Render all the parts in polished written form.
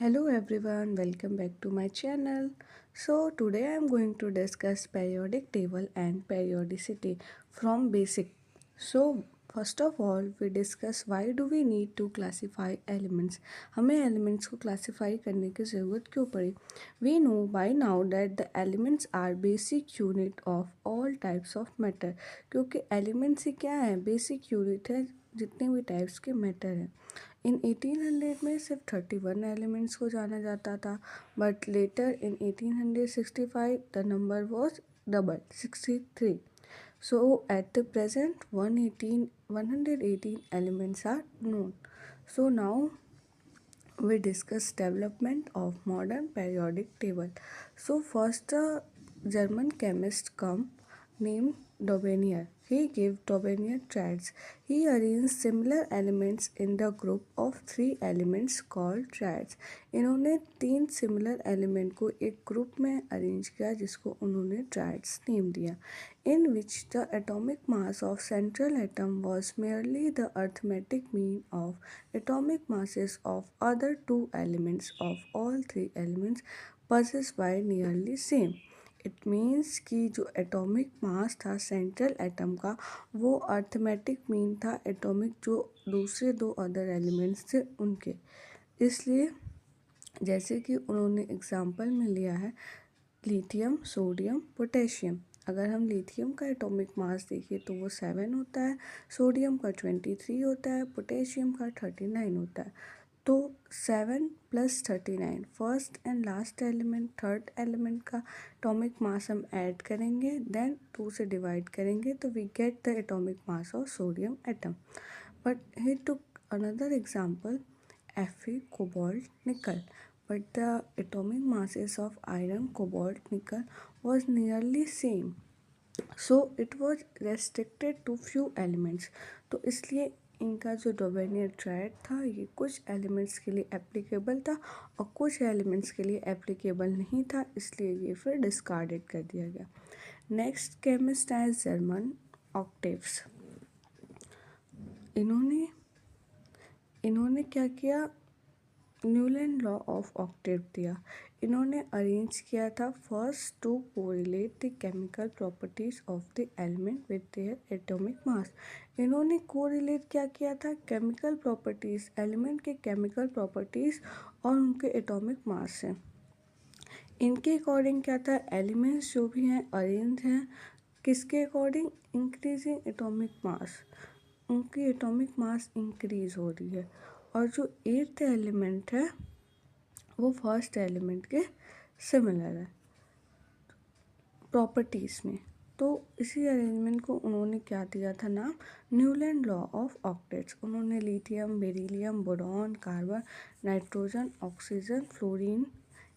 Hello everyone, welcome back to my channel. So today I am going to discuss periodic table and periodicity from basic. So first of all we discuss why do we need to classify elements. हमें elements को classify करने की ज़रूरत क्यों पड़ी? We know by now that the elements are basic unit of all types of matter. क्योंकि elements ही क्या है? Basic unit है जितने भी types के matter हैं. इन 1800 में सिर्फ 31 एलिमेंट्स को जाना जाता था but later in 1865 the number was double 63. So at the present 118 elements are known. So now we discuss development of modern periodic table. So first German chemist come named Dobenier. He gave Dobenier triads. He arranged similar elements in the group of 3 elements called triads. इन्होंने 3 similar element को एक group में arrange किया जिसको उन्होंने triads name दिया. In which the atomic mass of central atom was merely the arithmetic mean of atomic masses of other 2 elements of all 3 elements possessed by nearly same. It means कि जो atomic mass था central atom का वो arithmetic mean था atomic जो दूसरे 2 other elements थे उनके. इसलिए जैसे कि उन्होंने एग्जांपल में लिया है लिथियम, सोडियम, पोटेशियम. अगर हम लिथियम का एटॉमिक मास देखें तो वो 7 होता है, सोडियम का 23 होता है, पोटेशियम का 39 होता है. तो 7 + 39 first and last element third element का एटॉमिक मास हम ऐड करेंगे देन 2 से डिवाइड करेंगे तो we get the atomic mass of sodium atom. But he took another example Fe, cobalt, nickel. But the atomic masses of iron, cobalt, nickel was nearly same. So it was restricted to few elements. तो इसलिए इनका जो डोबेनियर triad था ये कुछ elements के लिए applicable था और कुछ एलिमेंट्स के लिए एप्लीकेबल नहीं था, इसलिए ये फिर डिस्कार्डेड कर दिया गया. नेक्स्ट केमिस्ट है जर्मन ऑक्टेव्स. इन्होंने क्या किया? न्यूलैंड लॉ ऑफ ऑक्टेव दिया. इन्होंने अरेंज किया था first to correlate the chemical properties of the element with their atomic mass. इन्होंने कोरिलेट क्या किया था? केमिकल प्रॉपर्टीज, एलिमेंट के केमिकल प्रॉपर्टीज और उनके एटॉमिक मास से. इनके अकॉर्डिंग क्या था? एलिमेंट्स जो भी हैं अरेंज हैं किसके अकॉर्डिंग? Increasing atomic mass. उनकी एटॉमिक मास इंक्रीज हो रही है और जो 8th एलिमेंट है वो फर्स्ट एलिमेंट के सिमिलर है प्रॉपर्टीज़ में. तो इसी अरेंजमेंट को उन्होंने क्या दिया था नाम? Newland law of octets. उन्होंने lithium, beryllium, boron, carbon, nitrogen, oxygen, fluorine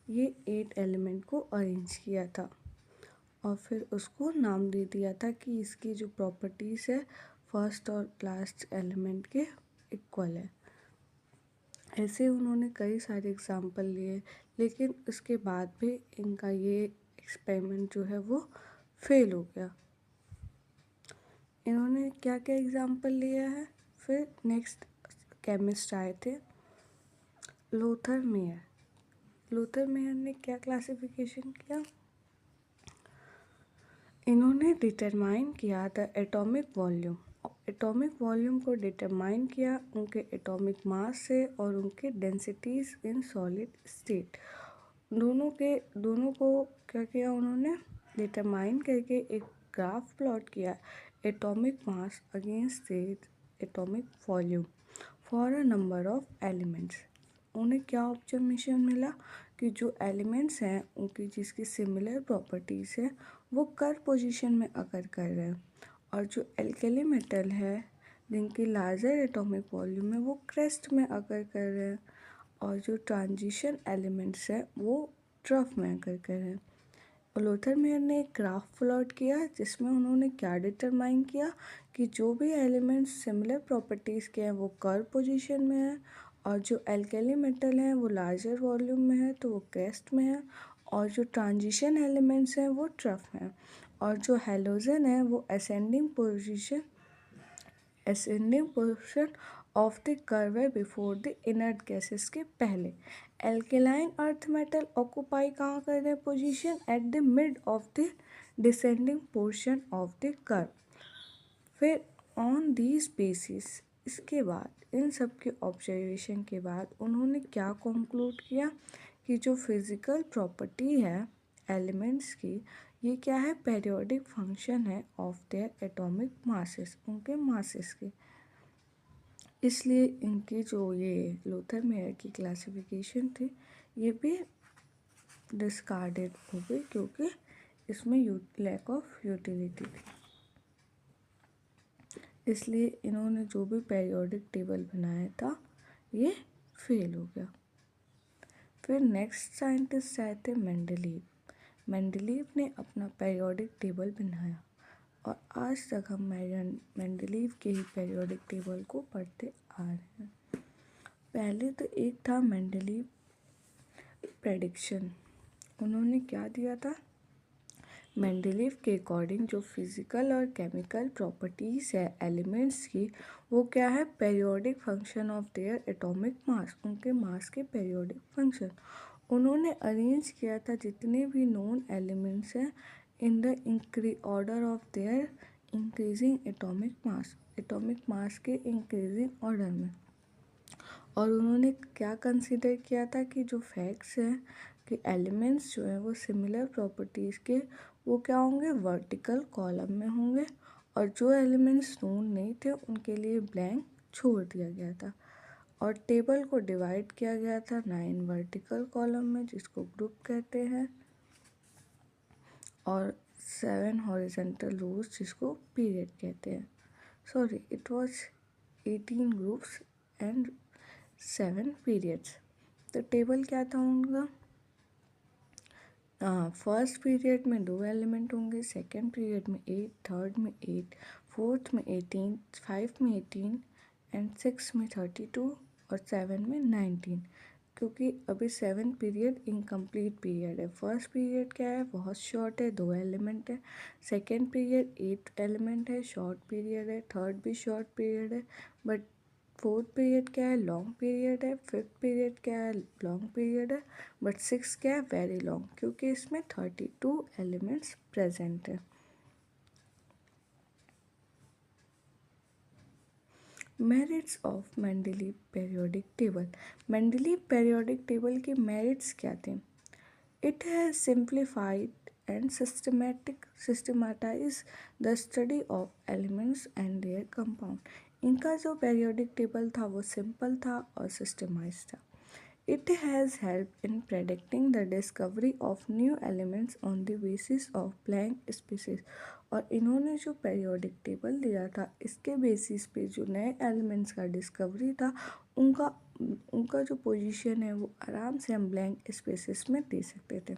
ये 8 एलिमेंट को अरेंज किया था और फिर उसको नाम दे दिया था कि इसकी जो प्रॉपर्टीज़ है फर्स्ट और लास्ट एलिमेंट के इक्वल है. ऐसे उन्होंने कई सारे एग्जाम्पल लिए लेकिन उसके बाद भी इनका ये एक्सपेरिमेंट जो है वो फेल हो गया. इन्होंने क्या क्या एग्जाम्पल लिया है? फिर नेक्स्ट केमिस्ट आए थे लोथर मेयर. लोथर मेयर ने क्या क्लासिफिकेशन किया? इन्होंने डिटरमाइन किया the atomic volume. Atomic volume को डिटरमाइन किया उनके एटॉमिक मास से और उनके डेंसिटीज़ इन सॉलिड स्टेट. दोनों को क्या किया उन्होंने? डिटरमाइन करके एक ग्राफ प्लॉट किया atomic mass against the atomic volume for a number of elements. उन्हें क्या ऑब्जर्वेशन मिला कि जो एलिमेंट्स हैं उनकी जिसकी सिमिलर प्रॉपर्टीज़ है वो कर्व पोजीशन में अकर कर रहे हैं और जो एल्केली मेटल है जिनकी लार्जर एटॉमिक वॉल्यूम है वो क्रेस्ट में अकर कर रहे हैं और जो ट्रांजिशन एलिमेंट्स है वो ट्रफ में अकर कर रहे हैं. लोथर मेयर ने एक ग्राफ प्लॉट किया जिसमें उन्होंने क्या डिटरमाइन किया कि जो भी एलिमेंट्स सिमिलर प्रॉपर्टीज़ के हैं वो कर्व पोजीशन में है और जो एल्केली मेटल हैं वो लार्जर वॉल्यूम में है तो वो क्रेस्ट में है और जो ट्रांजिशन एलिमेंट्स हैं वो ट्रफ में है और जो हैलोजन है वो ascending position of the curve before the inert gases के पहले। एल्केलाइन अर्थ मेटल ऑक्यूपाई कहाँ कर रहे हैं position? At the mid of the descending portion of the curve. फिर ऑन दीज बेसिस, इसके बाद इन सब के ऑब्जर्वेशन के बाद उन्होंने क्या कंक्लूड किया कि जो फिज़िकल प्रॉपर्टी है एलिमेंट्स की, ये क्या है? पीरियोडिक फंक्शन है ऑफ देयर एटॉमिक मासेस, उनके मासेस के। इसलिए इनकी जो ये लूथर मेयर की क्लासिफिकेशन थी ये भी डिस्कार्डेड हो गई क्योंकि इसमें लैक ऑफ यूटिलिटी थी। इसलिए इन्होंने जो भी पीरियोडिक टेबल बनाया था ये फेल हो गया। फिर नेक्स्ट साइंटिस्ट आए थे मेंडलीव। मेंडलीव ने अपना पीरियोडिक टेबल बनाया और आज तक हम मेंडलीव के ही पीरियोडिक टेबल को पढ़ते आ रहे हैं। पहले तो एक था मेंडलीव प्रेडिक्शन। उन्होंने क्या दिया था? मेंडलीव के अकॉर्डिंग जो फिज़िकल और केमिकल प्रॉपर्टीज़ है एलिमेंट्स की, वो क्या है? Periodic function of their atomic मास, उनके मास के पीरियोडिक फंक्शन। उन्होंने अरेंज किया था जितने भी नोन एलिमेंट्स हैं in the order of their increasing atomic mass के इंक्रीजिंग ऑर्डर में। और उन्होंने क्या कंसिडर किया था कि जो फैक्ट्स हैं कि एलिमेंट्स जो हैं वो सिमिलर प्रॉपर्टीज़ के वो क्या होंगे? वर्टिकल कॉलम में होंगे, और जो एलिमेंट्स नोन नहीं थे उनके लिए ब्लैंक छोड़ दिया गया था। और टेबल को डिवाइड किया गया था 9 वर्टिकल कॉलम में जिसको ग्रुप कहते हैं, और 7 हॉरिजेंटल रोज जिसको पीरियड कहते हैं। Sorry, it was 18 groups and 7 periods. तो टेबल क्या था उनका? फर्स्ट पीरियड में 2 एलिमेंट होंगे, सेकेंड पीरियड में 8, थर्ड में 8, फोर्थ में 18, 5 में 18 एंड 6 में 32 और 7 में 19। क्योंकि अभी 7 पीरियड इनकम्प्लीट पीरियड है। फर्स्ट पीरियड क्या है? बहुत शॉर्ट है, 2 एलिमेंट है। सेकेंड पीरियड 8 एलिमेंट है, शॉर्ट पीरियड है। थर्ड भी शॉर्ट पीरियड है, बट फोर्थ पीरियड क्या है? लॉन्ग पीरियड है। फिफ्थ पीरियड क्या है? लॉन्ग पीरियड है, बट सिक्स क्या है? वेरी लॉन्ग, क्योंकि इसमें 32 एलिमेंट्स प्रेजेंट है। Merits of Mendeleev periodic table. Mendeleev periodic table के मेरिट्स क्या थे? It has simplified and systematize the study of elements and their compound. इनका जो पीरियोडिक टेबल था वो सिंपल था और सिस्टमाइज था। It has helped in predicting the discovery of new elements on the basis of blank spaces। और इन्होंने जो पीरियोडिक टेबल दिया था इसके बेसिस पे जो नए एलिमेंट्स का डिस्कवरी था उनका जो पोजीशन है वो आराम से हम ब्लैंक स्पेसेस में दे सकते थे।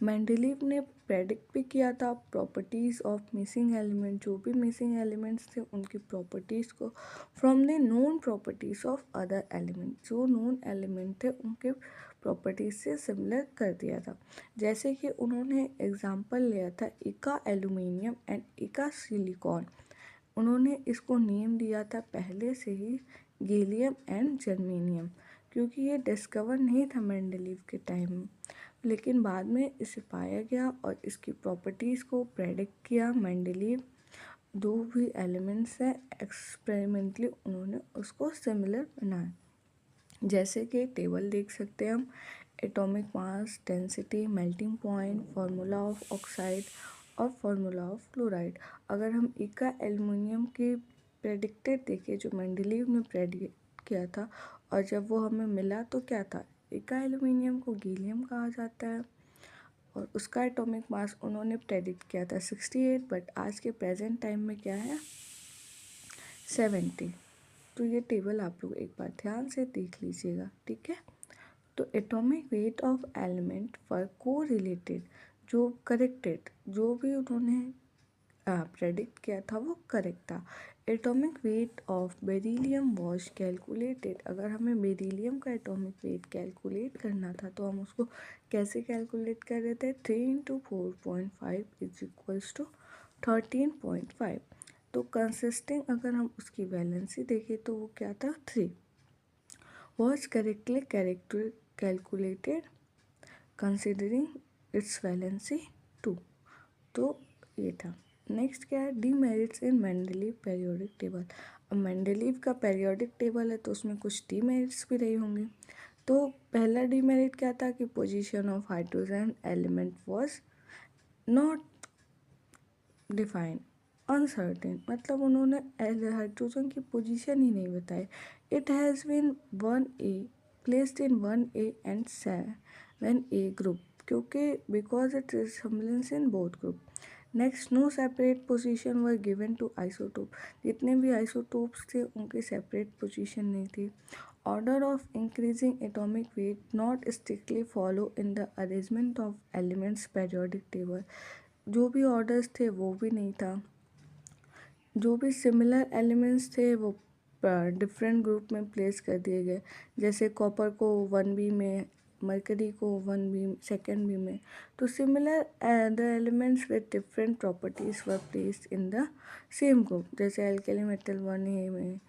मेंडलीव ने प्रेडिक्ट भी किया था प्रॉपर्टीज़ ऑफ मिसिंग एलिमेंट। जो भी मिसिंग एलिमेंट्स थे उनकी प्रॉपर्टीज़ को from the known properties of other element, जो नोन एलिमेंट थे उनके प्रॉपर्टीज़ से सिमिलर कर दिया था। जैसे कि उन्होंने एग्जांपल लिया था इका एल्यूमिनियम एंड इका सिलिकॉन। उन्होंने इसको नेम दिया था पहले से ही गैलियम एंड जर्मेनियम, क्योंकि ये डिस्कवर नहीं था मेंडलीव के टाइम में, लेकिन बाद में इसे पाया गया और इसकी प्रॉपर्टीज़ को प्रेडिक्ट किया मेंडलीव। दो भी एलिमेंट्स हैं, एक्सपेरिमेंटली उन्होंने उसको सिमिलर बनाया। जैसे कि टेबल देख सकते हैं हम, atomic mass, density, melting point, formula of oxide और फार्मूला ऑफ क्लोराइड। अगर हम इका एल्युमिनियम की प्रेडिक्टेड देखें जो मेंडलीव ने प्रेडिक्ट किया था, और जब वो हमें मिला तो क्या था? इका एल्युमिनियम को गैलियम कहा जाता है और उसका एटॉमिक मास उन्होंने प्रेडिक्ट किया था 68, बट आज के प्रेजेंट टाइम में क्या है? 70। तो ये टेबल आप लोग एक बार ध्यान से देख लीजिएगा, ठीक है। तो atomic weight of element for को रिलेटेड जो करेक्टेड, जो भी उन्होंने प्रेडिक्ट किया था वो करेक्ट था। Atomic weight of beryllium was calculated. अगर हमें बेरिलियम का एटॉमिक वेट कैलकुलेट करना था तो हम उसको कैसे कैलकुलेट कर रहे थे? 3 × 4.5 इज इक्वल्स टू 13.5। तो कंसिस्टिंग अगर हम उसकी वैलेंसी देखें तो वो क्या था 3 was correctly calculated considering its valency 2। तो ये था। नेक्स्ट क्या है डीमेरिट्स इन मेंडलीव पेरियोडिक टेबल। अब मेंडलीव का पेरियोडिक टेबल है तो उसमें कुछ डीमेरिट्स भी रही होंगी। तो पहला डीमेरिट क्या था कि position of hydrogen element was not define uncertain, मतलब उन्होंने हाइड्रोजन की पोजीशन ही नहीं बताई। It has been 1A placed in 1A and 7A group, क्योंकि because it resemblance in both group. Next no separate position were given to isotope. जितने भी isotopes थे उनकी सेपरेट पोजीशन नहीं थी। Order of increasing atomic weight not strictly follow in the arrangement of elements periodic table. जो भी orders थे वो भी नहीं था। जो भी सिमिलर एलिमेंट्स थे वो डिफरेंट ग्रुप में प्लेस कर दिए गए। जैसे कॉपर को 1B में, मरकरी को 1B सेकेंड बी में। तो similar the elements with different properties were placed in the same group, जैसे एल्केली मेटल 1A में।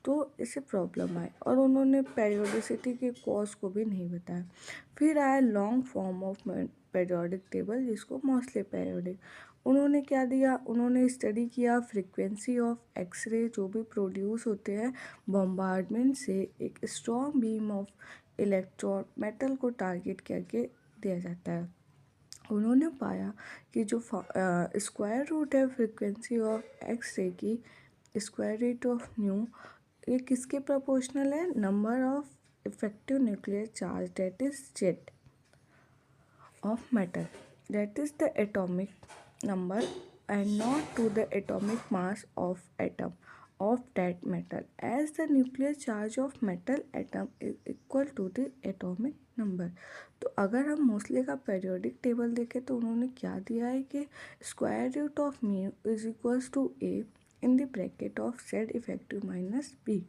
तो इससे प्रॉब्लम आई और उन्होंने पेरियोडिसिटी के कॉज को भी नहीं बताया। फिर आया long form of periodic table, जिसको मोस्टली पेरियोडिक। उन्होंने क्या दिया, उन्होंने स्टडी किया फ्रीक्वेंसी ऑफ एक्सरे जो भी प्रोड्यूस होते हैं बॉम्बार्डमेंट से एक strong beam of electron metal को टारगेट करके दिया जाता है। उन्होंने पाया कि जो स्क्वायर रूट है फ्रीक्वेंसी ऑफ एक्सरे की, स्क्वायर रूट ऑफ न्यू, ये किसके प्रोपोर्शनल है, number of effective nuclear charge that is Z of metal, that is the atomic number and not to the atomic mass of atom of that metal, as the nuclear charge of metal atom is equal to the atomic number। तो अगर हम mostly का periodic table देखें तो उन्होंने क्या दिया है कि square root of mu is equals to a in the bracket of z effective minus b,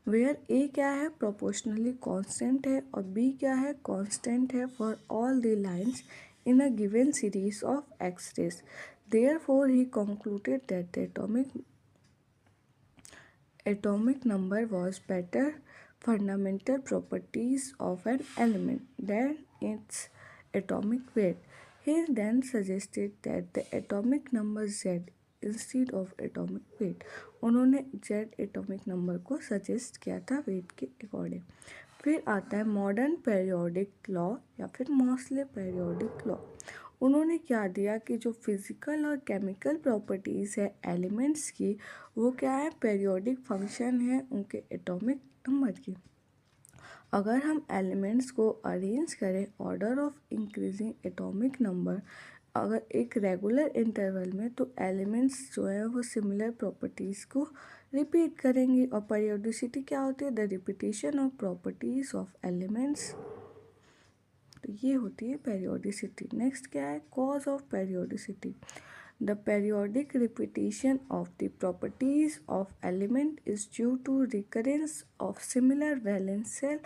where a क्या है प्रोपोर्शनली कांस्टेंट है और बी क्या है कांस्टेंट है for all the lines in a given series of X rays. Therefore he concluded that the atomic number was better fundamental properties of an element than its atomic weight। He then suggested that the atomic number z instead of atomic weight। उन्होंने z atomic number को suggest किया था wait के according. फिर आता है modern periodic law या फिर मोस्टली पेरियोडिक लॉ। उन्होंने क्या दिया कि जो फिज़िकल और केमिकल प्रॉपर्टीज़ है एलिमेंट्स की, वो क्या है पेरियोडिक फंक्शन है उनके एटॉमिक नंबर की। अगर हम एलिमेंट्स को अरेंज करें order of increasing atomic number अगर एक रेगुलर इंटरवल में, तो एलिमेंट्स जो है वो सिमिलर प्रॉपर्टीज़ को रिपीट करेंगे। और पेरियोडिसिटी क्या होती है, the repetition of properties of elements. तो ये होती है पेरियोडिसिटी। नेक्स्ट क्या है cause of periodicity. The periodic repetition of the properties of element is due to recurrence of similar valential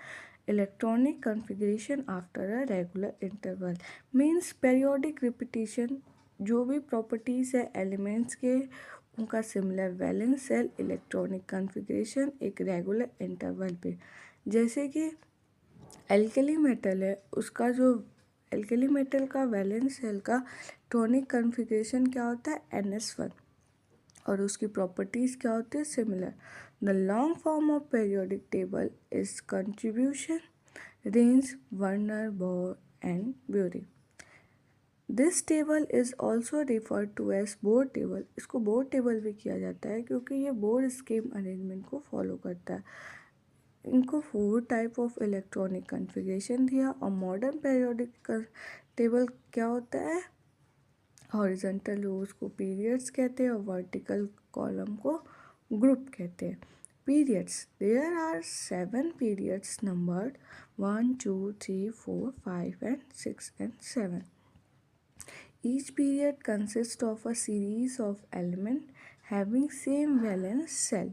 electronic configuration after a regular interval. Means periodic repetition जो भी properties है elements के, उनका similar valence shell electronic configuration एक regular interval पे। जैसे कि alkali metal है, उसका जो एल्केली मेटल का वैलेंस सेल का इलेक्ट्रॉनिक कॉन्फ़िगरेशन क्या होता है NS1 और उसकी प्रॉपर्टीज़ क्या होती है similar. The long form of periodic table is contribution range Werner Bohr and Bury. This table is also referred to as Bohr table. इसको बोर टेबल भी किया जाता है क्योंकि ये बोर स्कीम अरेंजमेंट को फॉलो करता है। इनको 4 टाइप ऑफ इलेक्ट्रॉनिक कॉन्फ़िगरेशन दिया। और मॉडर्न पेरियोडिक टेबल क्या होता है, हॉरिजॉन्टल रोज को पीरियड्स कहते हैं और वर्टिकल कॉलम को ग्रुप कहते हैं। Periods, there are 7 periods numbered 1 2 3 4 5 and 6 and 7। Each period consists of a series of elements having same valence cell।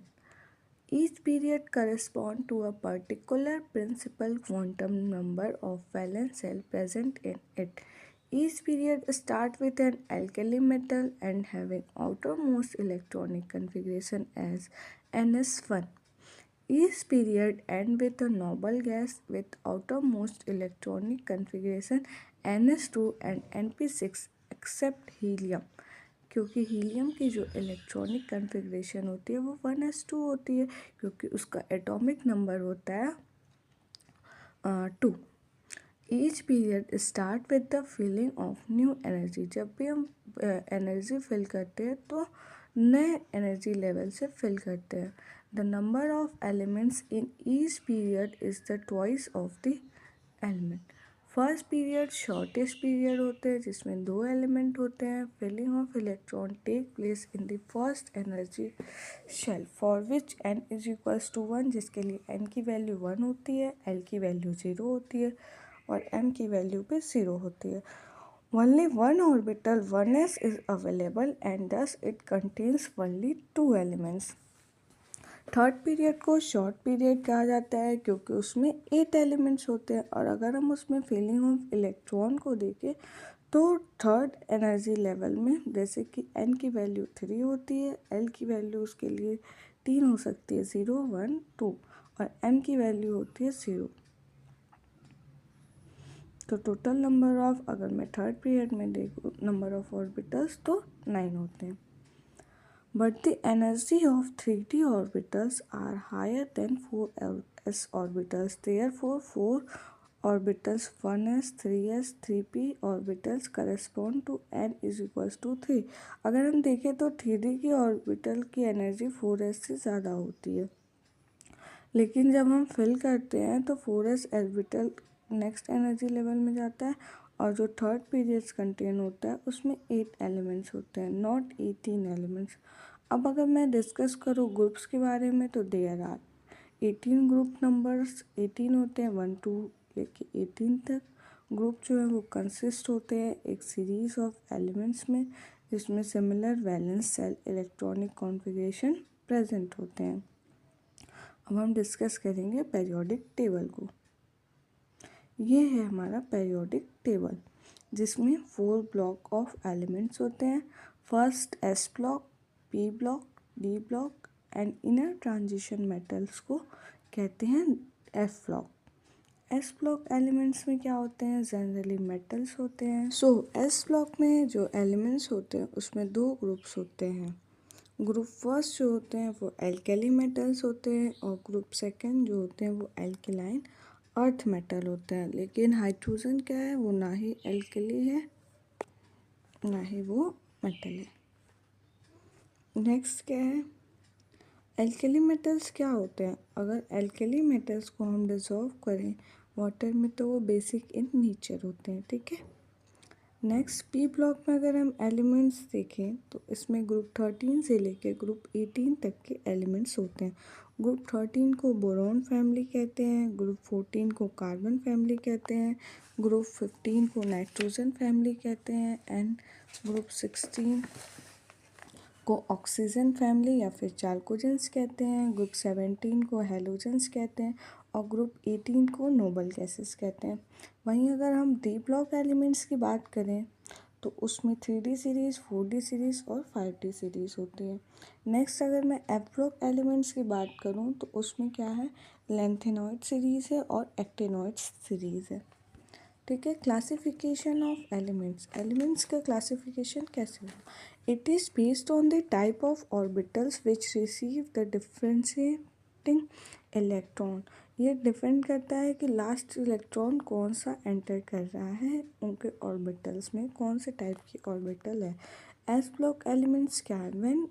Each period corresponds to a particular principal quantum number of valence cell present in it। Each period start with an alkali metal and having outermost electronic configuration as ns1. Each period end with a noble gas with outermost electronic configuration ns2 and np6 except helium, क्योंकि helium की जो electronic configuration होती है वो 1s2 होती है, क्योंकि उसका एटॉमिक नंबर होता है 2. Each period start with the filling of new energy. जब भी हम एनर्जी फिल करते हैं तो नए एनर्जी लेवल से फिल करते हैं. The number of elements in each period is the twice of the element. First period shortest period होते हैं जिसमें 2 एलिमेंट होते हैं. Filling of electron take place in the first energy shell for which n is equals to 1, जिसके लिए n की value 1 होती है, l की वैल्यू 0 होती है और m की वैल्यू भी 0 होती है. Only one orbital 1s is available and thus it contains only 2 elements. Third period को शॉर्ट पीरियड कहा जाता है क्योंकि उसमें 8 एलिमेंट्स होते हैं. और अगर हम उसमें फिलिंग ऑफ इलेक्ट्रॉन को देखें तो थर्ड एनर्जी लेवल में जैसे कि n की वैल्यू 3 होती है, l की वैल्यू उसके लिए 3 हो सकती है, 0 1 2, और m की वैल्यू होती है 0. तो टोटल नंबर ऑफ, अगर मैं थर्ड पीरियड में देखूँ नंबर ऑफ ऑर्बिटल्स तो 9 होते हैं. But the energy of 3D orbitals are higher than 4s orbitals. Therefore, 4 orbitals 1s, 3s, 3p orbitals correspond to n is equals to 3. अगर हम देखें तो 3D की ऑर्बिटल की एनर्जी 4s से ज़्यादा होती है, लेकिन जब हम फिल करते हैं तो 4s orbital next energy level में जाता है और जो थर्ड पीरियड्स कंटेन होता है उसमें 8 एलिमेंट्स होते हैं, नॉट 18 एलिमेंट्स. अब अगर मैं डिस्कस करूँ ग्रुप्स के बारे में तो देयर आर 18 ग्रुप नंबर्स. 18 होते हैं 1 2 लेके 18 तक. ग्रुप जो है वो कंसिस्ट होते हैं एक सीरीज ऑफ एलिमेंट्स में जिसमें similar valence shell electronic configuration present होते हैं. अब हम डिस्कस करेंगे पीरियोडिक टेबल को. ये है हमारा पीरियोडिक टेबल जिसमें 4 ब्लॉक ऑफ एलिमेंट्स होते हैं. First S block, P block, D block and inner transition metals को कहते हैं F block. S block elements में क्या होते हैं, जनरली मेटल्स होते हैं. सो एस ब्लॉक में जो एलिमेंट्स होते हैं उसमें 2 ग्रुप्स होते हैं. ग्रुप फर्स्ट जो होते हैं वो एल्केली मेटल्स होते हैं और ग्रुप सेकंड जो होते हैं वो एल्केलाइन अर्थ मेटल होते हैं. लेकिन हाइड्रोजन क्या है, वो ना ही एल्केली है ना ही वो मेटल है. नेक्स्ट क्या है, एल्केली मेटल्स क्या होते हैं. अगर एल्केली मेटल्स को हम डिसॉल्व करें वाटर में तो वो बेसिक इन नेचर होते हैं. ठीक है. नेक्स्ट पी ब्लॉक में अगर हम एलिमेंट्स देखें तो इसमें ग्रुप 13 से लेकर ग्रुप 18 तक के एलिमेंट्स होते हैं. ग्रुप 13 को बोरॉन फैमिली कहते हैं, ग्रुप 14 को कार्बन फैमिली कहते हैं, ग्रुप 15 को नाइट्रोजन फैमिली कहते हैं एंड ग्रुप 16 को ऑक्सीजन फैमिली या फिर चाल्कोजेंस कहते हैं. ग्रुप 17 को हेलोजेंस कहते हैं और ग्रुप 18 को नोबल गैसेस कहते हैं. वहीं अगर हम डी ब्लॉक एलिमेंट्स की बात करें तो उसमें 3D सीरीज़, 4D सीरीज़ और 5D सीरीज़ होती है. नेक्स्ट अगर मैं एफ ब्लॉक एलिमेंट्स की बात करूं तो उसमें क्या है, लेंथेनॉइड सीरीज़ है और एक्टिनॉइड्स सीरीज़ है. ठीक है. Classification of elements. एलिमेंट्स का क्लासिफिकेशन कैसे होगा, it is based on the type of orbitals which receive the differentiating electron. ये डिपेंड करता है कि लास्ट इलेक्ट्रॉन कौन सा एंटर कर रहा है, उनके ऑर्बिटल्स में कौन से टाइप की ऑर्बिटल है. एस ब्लॉक एलिमेंट्स क्या है, when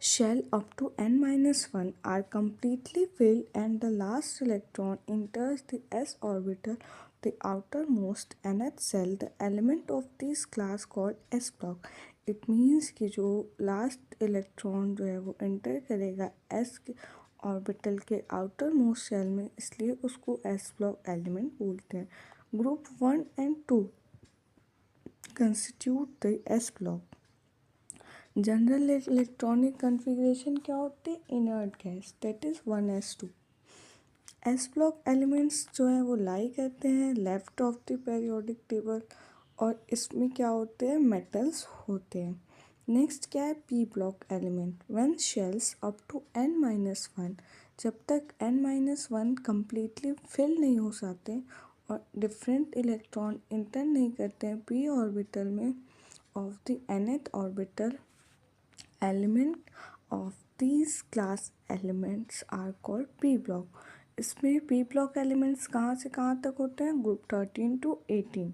shell up to n-1 are completely filled and the last electron enters the s orbital of the outermost nth shell, the element of this class called s block. It means कि जो last electron जो है वो enter करेगा s orbital के outer most shell में, इसलिए उसको एस ब्लॉक एलिमेंट बोलते हैं. Group 1 and 2 constitute the s block. General electronic configuration क्या होती है, inert gas, that is 1s2. S block elements जो है वो लाई करते हैं left of the periodic table और इसमें क्या होते हैं, मेटल्स होते हैं। नेक्स्ट क्या है, P block element, when shells up to n-1, जब तक n-1 कम्प्लीटली फिल नहीं हो जाते और डिफरेंट इलेक्ट्रॉन इंटर नहीं करते हैं पी ऑर्बिटल में of the nth orbital, element of these class elements are called P block. इसमें पी ब्लॉक एलिमेंट्स कहाँ से कहाँ तक होते हैं, ग्रुप 13 to 18,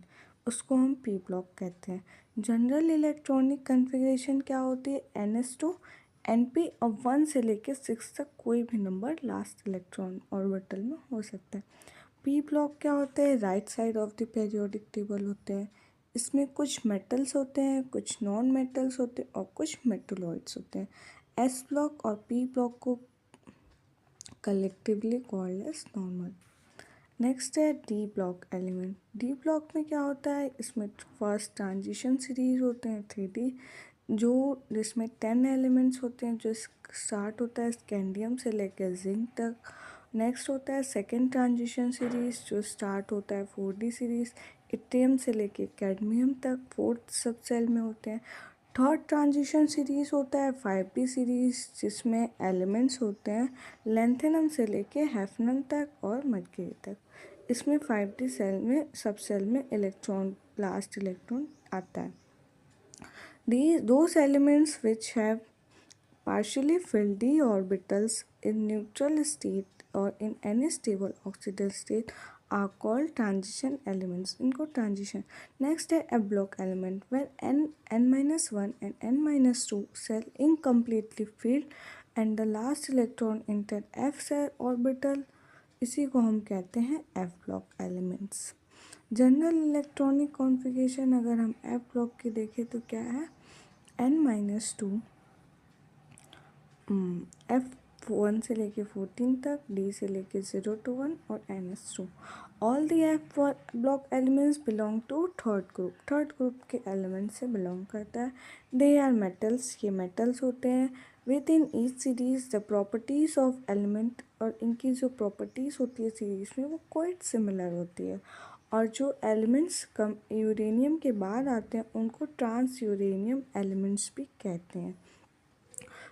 उसको हम पी ब्लॉक कहते हैं। जनरल इलेक्ट्रॉनिक कन्फिग्रेशन क्या होती है, NS2 NP, अब 1 से लेकर 6 तक कोई भी नंबर लास्ट इलेक्ट्रॉन ऑर्बिटल में हो सकता है। पी ब्लॉक क्या होते हैं, right side of the periodic table होते हैं। इसमें कुछ मेटल्स होते हैं, कुछ नॉन मेटल्स होते हैं और कुछ मेटलॉइड्स होते हैं। एस ब्लॉक और पी ब्लॉक को collectively called as normal. Next है d block element. D block में क्या होता है, इसमें फर्स्ट ट्रांजिशन सीरीज होते हैं 3D, जो जिसमें 10 एलिमेंट्स होते हैं, जो स्टार्ट होता है स्कैंडियम से लेकर जिंक तक। नेक्स्ट होता है सेकेंड ट्रांजिशन सीरीज, जो स्टार्ट होता है 4D सीरीज, इट्रियम से लेकर कैडमियम तक, फोर्थ सब सेल में होते हैं। थर्ड ट्रांजिशन सीरीज होता है 5D सीरीज, जिसमें एलिमेंट्स होते हैं लेंथेनम से लेके हैफनम तक और मर्क्यूरी तक। इसमें 5D सेल में सब सेल में इलेक्ट्रॉन, लास्ट इलेक्ट्रॉन आता है। Those elements which have partially filled d orbitals in neutral state or in any stable oxidal state are called transition elements. इनको transition. Next है f block element, where n-1 and n-2 cell incompletely filled and the last electron enter f cell orbital, इसी को हम कहते हैं f block elements. General electronic configuration अगर हम f block की देखें तो क्या है, n-2 F1 से लेके 14 तक, D से लेके 0 to 1 और NS2। All the F block elements belong to third group, third group के एलिमेंट से बिलोंग करता है। दे आर मेटल्स, ये मेटल्स होते हैं। Within each series the properties of element, और इनकी जो प्रॉपर्टीज़ होती है सीरीज में वो क्वाइट सिमिलर होती है। और जो एलिमेंट्स कम यूरेनियम के बाद आते हैं उनको ट्रांस यूरेनियम एलिमेंट्स भी कहते हैं।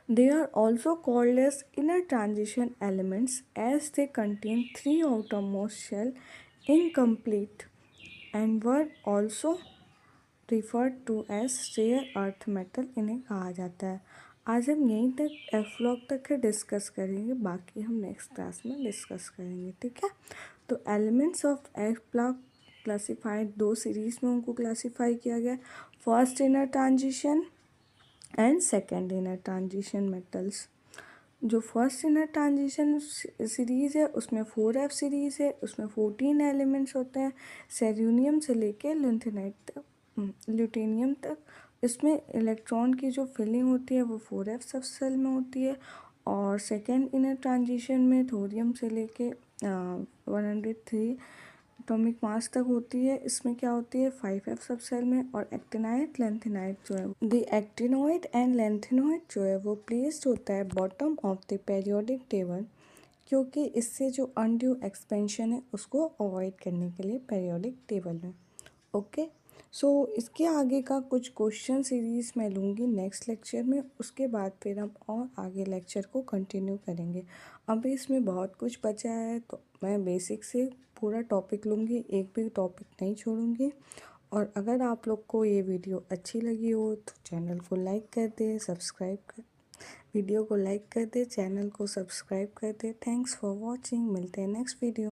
They are also called as inner transition elements as they contain 3 outermost shell incomplete and were also referred to as rare earth metal, इन्हें कहा जाता है। आज हम यहीं तक एफ ब्लॉक तक डिस्कस करेंगे, बाकी हम नेक्स्ट क्लास में डिस्कस करेंगे, ठीक है। तो elements of F block classified, दो सीरीज में उनको क्लासीफाई किया गया, first inner transition and second inner transition metals. जो फर्स्ट इनर ट्रांजिशन सीरीज़ है उसमें 4F सीरीज़ है, उसमें 14 एलिमेंट्स होते हैं, सेलेनियम से लेके लिथेनाइट तक, ल्यूटेनियम तक। इसमें इलेक्ट्रॉन की जो फिलिंग होती है वो 4F सब सेल में होती है। और सेकेंड इनर ट्रांजिशन में थोरियम से लेके 103 एटॉमिक मास तक होती है। इसमें क्या होती है 5F सब सेल में। और एक्टिनाइट लेंथेनाइट जो है, द एक्टिनोइड एंड लेंथेनोइड जो है वो प्लेस्ड होता है bottom of the periodic table, क्योंकि इससे जो अनड्यू एक्सपेंशन है उसको अवॉइड करने के लिए पीरियोडिक टेबल में। ओके, सो इसके आगे का कुछ क्वेश्चन सीरीज़ मैं लूँगी नेक्स्ट लेक्चर में, उसके बाद फिर हम और आगे लेक्चर को कंटिन्यू करेंगे। अभी इसमें बहुत कुछ बचा है तो मैं बेसिक से पूरा टॉपिक लूँगी, एक भी टॉपिक नहीं छोड़ूंगी। और अगर आप लोग को ये वीडियो अच्छी लगी हो तो चैनल को लाइक कर दे, सब्सक्राइब कर, वीडियो को लाइक कर दे, चैनल को सब्सक्राइब कर दे। थैंक्स फॉर वॉचिंग, मिलते हैं नेक्स्ट वीडियो।